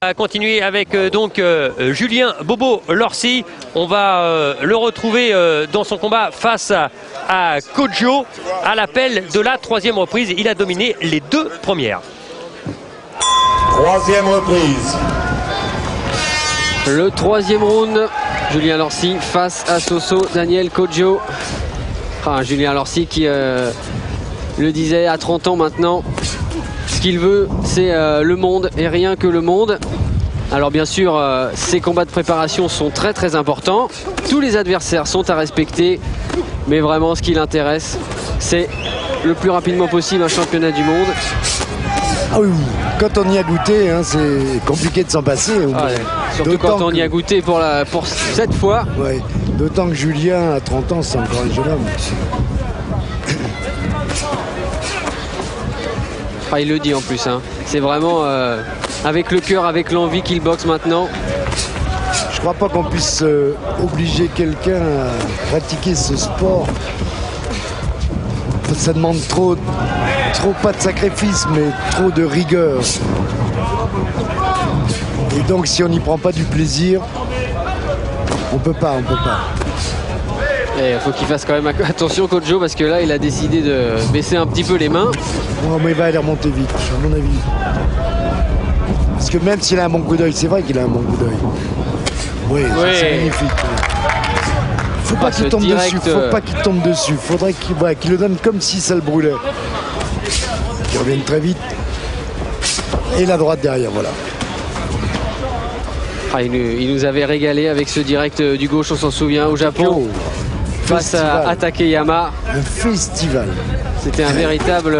On va continuer avec Julien Bobo Lorcy. On va le retrouver dans son combat face à Kodjo à l'appel de la 3e reprise. Il a dominé les 2 premières. 3e reprise. Le 3e round, Julien Lorcy face à Soso Daniel Kodjo. Julien Lorcy qui le disait à 30 ans maintenant. Ce qu'il veut, c'est le monde et rien que le monde. Alors bien sûr, ces combats de préparation sont très très importants. Tous les adversaires sont à respecter. Mais vraiment, ce qui l'intéresse, c'est le plus rapidement possible un championnat du monde. Ah oui, quand on y a goûté, hein, c'est compliqué de s'en passer. Surtout quand on y a goûté pour cette fois. Ouais, d'autant que Julien, à 30 ans, c'est encore un jeune homme. Il le dit en plus, hein. C'est vraiment avec le cœur, avec l'envie qu'il boxe maintenant. Je crois pas qu'on puisse obliger quelqu'un à pratiquer ce sport. Ça demande trop pas de sacrifice, mais trop de rigueur. Et donc si on n'y prend pas du plaisir, on peut pas. Il faut qu'il fasse quand même attention, Kodjo, parce que là, il a décidé de baisser un petit peu les mains. Non, mais il va aller remonter vite, à mon avis. Parce que même s'il a un bon coup d'œil, c'est vrai qu'il a un bon coup d'œil. Oui, c'est magnifique. Faut pas qu'il tombe dessus. Faut pas qu'il tombe dessus. Faudrait qu'il le donne comme si ça le brûlait. Qu'il revienne très vite. Et la droite derrière, voilà. Il nous avait régalé avec ce direct du gauche, on s'en souvient, au Japon. Face à Takeyama. Un festival. C'était un véritable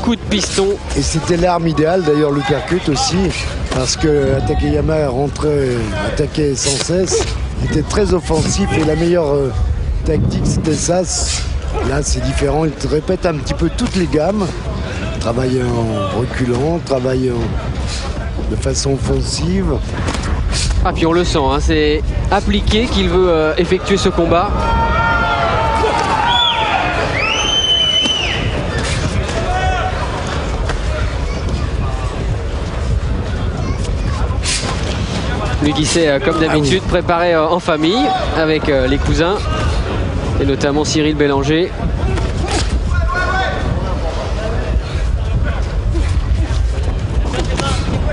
coup de piston. Et c'était l'arme idéale, d'ailleurs, l'uppercut aussi. Parce que Takeyama rentrait, attaquait sans cesse. Il était très offensif et la meilleure tactique, c'était ça. Là, c'est différent. Il te répète un petit peu toutes les gammes. Travaille en reculant, travaille de façon offensive. Puis on le sent, hein, c'est appliqué qu'il veut effectuer ce combat. Lui qui s'est, comme d'habitude, préparé en famille avec les cousins, et notamment Cyril Bélanger.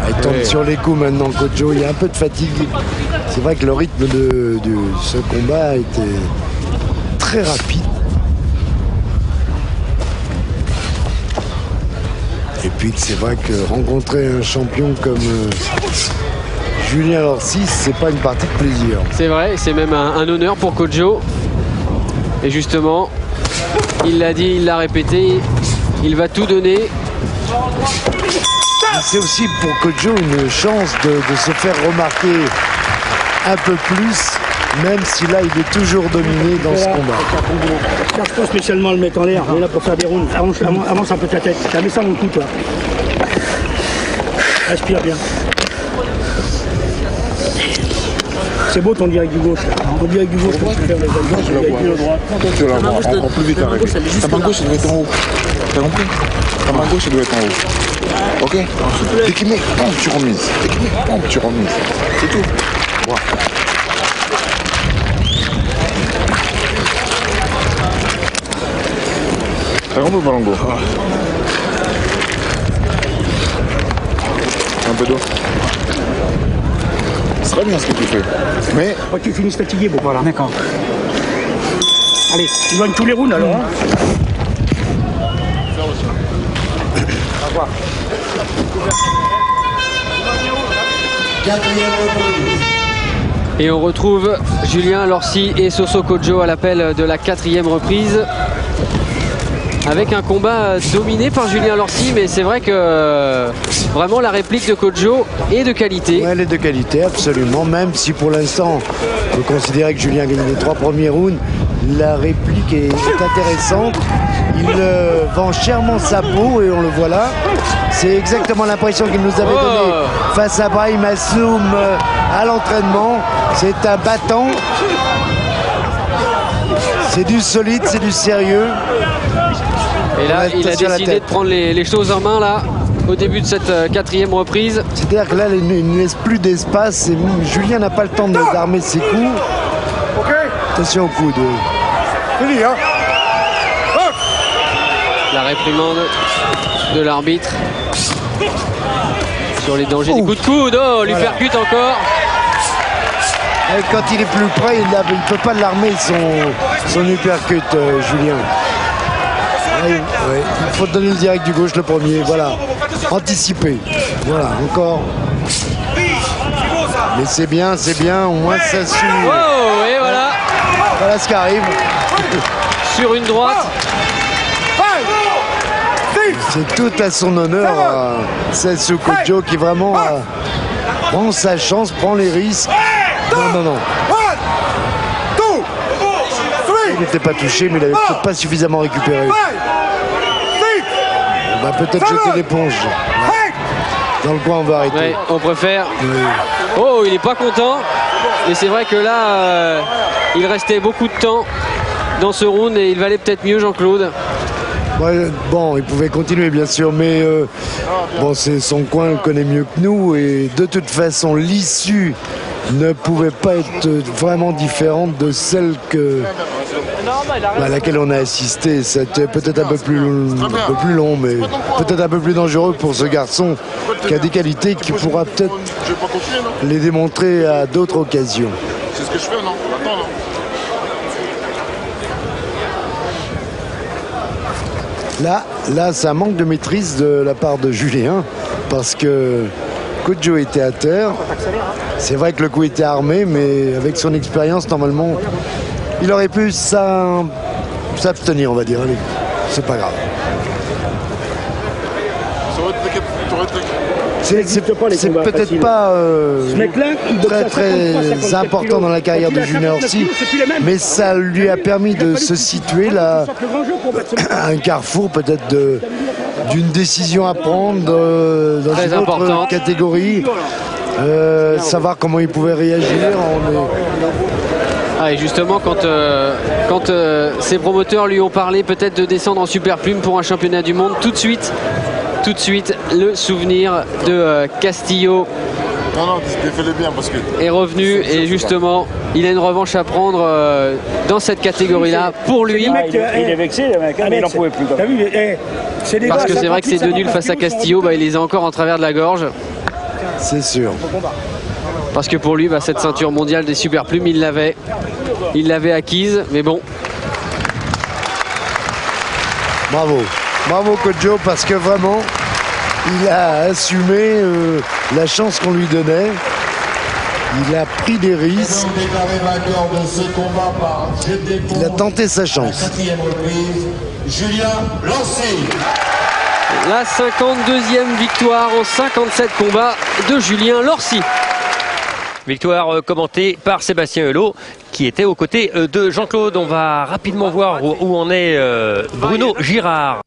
Il tombe sur les coups maintenant, Kodjo. Il y a un peu de fatigue. C'est vrai que le rythme de ce combat était très rapide. Et puis c'est vrai que rencontrer un champion comme Julien Lorcy, c'est pas une partie de plaisir. C'est vrai, c'est même un honneur pour Kodjo. Et justement, il l'a dit, il l'a répété, il va tout donner. C'est aussi pour Kodjo une chance de se faire remarquer un peu plus, même si là il est toujours dominé dans ce combat. Cherche pas spécialement à le mettre en l'air, on est là pour faire des rounds. Avance un peu ta tête, t'as mis ça mon coup toi. Respire bien. C'est beau ton direct du gauche. Ton direct du gauche, tu fais le droit. Tu la vois encore plus vite avec. Ta main gauche, elle doit être en haut. T'as compris? Ta main gauche, elle doit être en haut. Ok? Dès qu'il met, tu remises. Dès qu'il met, tu remises. C'est tout. Voilà. T'as compris, Balango? Un peu d'eau. C'est très bien ce que tu fais. Mais. Faut que tu finisses fatigué, bon voilà. D'accord. Allez, tu gagnes tous les rounds alors. Hein. Au revoir. Et on retrouve Julien Lorcy et Soso Kodjo à l'appel de la 4e reprise. Avec un combat dominé par Julien Lorcy, mais c'est vrai que vraiment la réplique de Kodjo est de qualité. Ouais, elle est de qualité, absolument. Même si pour l'instant, on peut considérer que Julien a gagné les 3 premiers rounds, la réplique est intéressante. Il vend chèrement sa peau et on le voit là. C'est exactement l'impression qu'il nous avait donnée face à Brahim Asloum à l'entraînement. C'est un battant. C'est du solide, c'est du sérieux. Et là, il a décidé de prendre les choses en main là. au début de cette quatrième reprise. C'est-à-dire que là, il ne laisse plus d'espace et Julien n'a pas le temps d'armer ses coups. Attention au coude. La réprimande de l'arbitre sur les dangers des coups de coude. Oh, lui percute encore. Et quand il est plus près, il ne peut pas l'armer son uppercut, Julien. Ouais, il faut donner le direct du gauche le premier. Voilà. Anticiper. Voilà, encore. Mais c'est bien, au moins ça suit. Oh, et voilà. Voilà ce qui arrive. Sur une droite. C'est tout à son honneur. C'est ce Kojo qui vraiment prend sa chance, prend les risques. Non. Il n'était pas touché, mais il n'avait peut-être pas suffisamment récupéré. On va peut-être jeter l'éponge. Dans le coin, on va arrêter. Ouais, on préfère. Oui. Oh, il n'est pas content. Et c'est vrai que là, il restait beaucoup de temps dans ce round et il valait peut-être mieux Jean-Claude. Ouais, bon, il pouvait continuer bien sûr, mais bon, c'est son coin, il le connaît mieux que nous et de toute façon, l'issue ne pouvait pas être vraiment différente de celle à laquelle on a assisté. C'était peut-être un peu plus long, mais peut-être un peu plus dangereux pour ce garçon qui a des qualités qui pourra peut-être les démontrer à d'autres occasions. C'est ce que je fais, non? Attends, non. Là, c'est un manque de maîtrise de la part de Julien, parce que Kojo était à terre. C'est vrai que le coup était armé, mais avec son expérience, normalement, il aurait pu s'abstenir, on va dire. Allez, c'est pas grave. C'est peut-être pas très important dans la carrière de Julien Orsi, mais ça lui a permis de se situer là, à un carrefour peut-être d'une décision à prendre dans une autre catégorie. Savoir comment il pouvait réagir. Et justement, quand ses promoteurs lui ont parlé peut-être de descendre en super plume pour un championnat du monde, tout de suite, le souvenir de Castillo est revenu et justement, il a une revanche à prendre dans cette catégorie-là pour lui. Il est vexé, le mec, mais il n'en pouvait plus. Parce que c'est vrai que ces deux nuls face à Castillo, il les a encore en travers de la gorge. C'est sûr. Parce que pour lui, cette ceinture mondiale des super plumes, il l'avait acquise, mais bon. Bravo Kojo, parce que vraiment, il a assumé la chance qu'on lui donnait. Il a pris des risques. Il a tenté sa chance. Julien Lorsi. La 52e victoire en 57 combats de Julien Lorsi. Victoire commentée par Sébastien Helot qui était aux côtés de Jean-Claude. On va rapidement voir où en est Bruno Girard.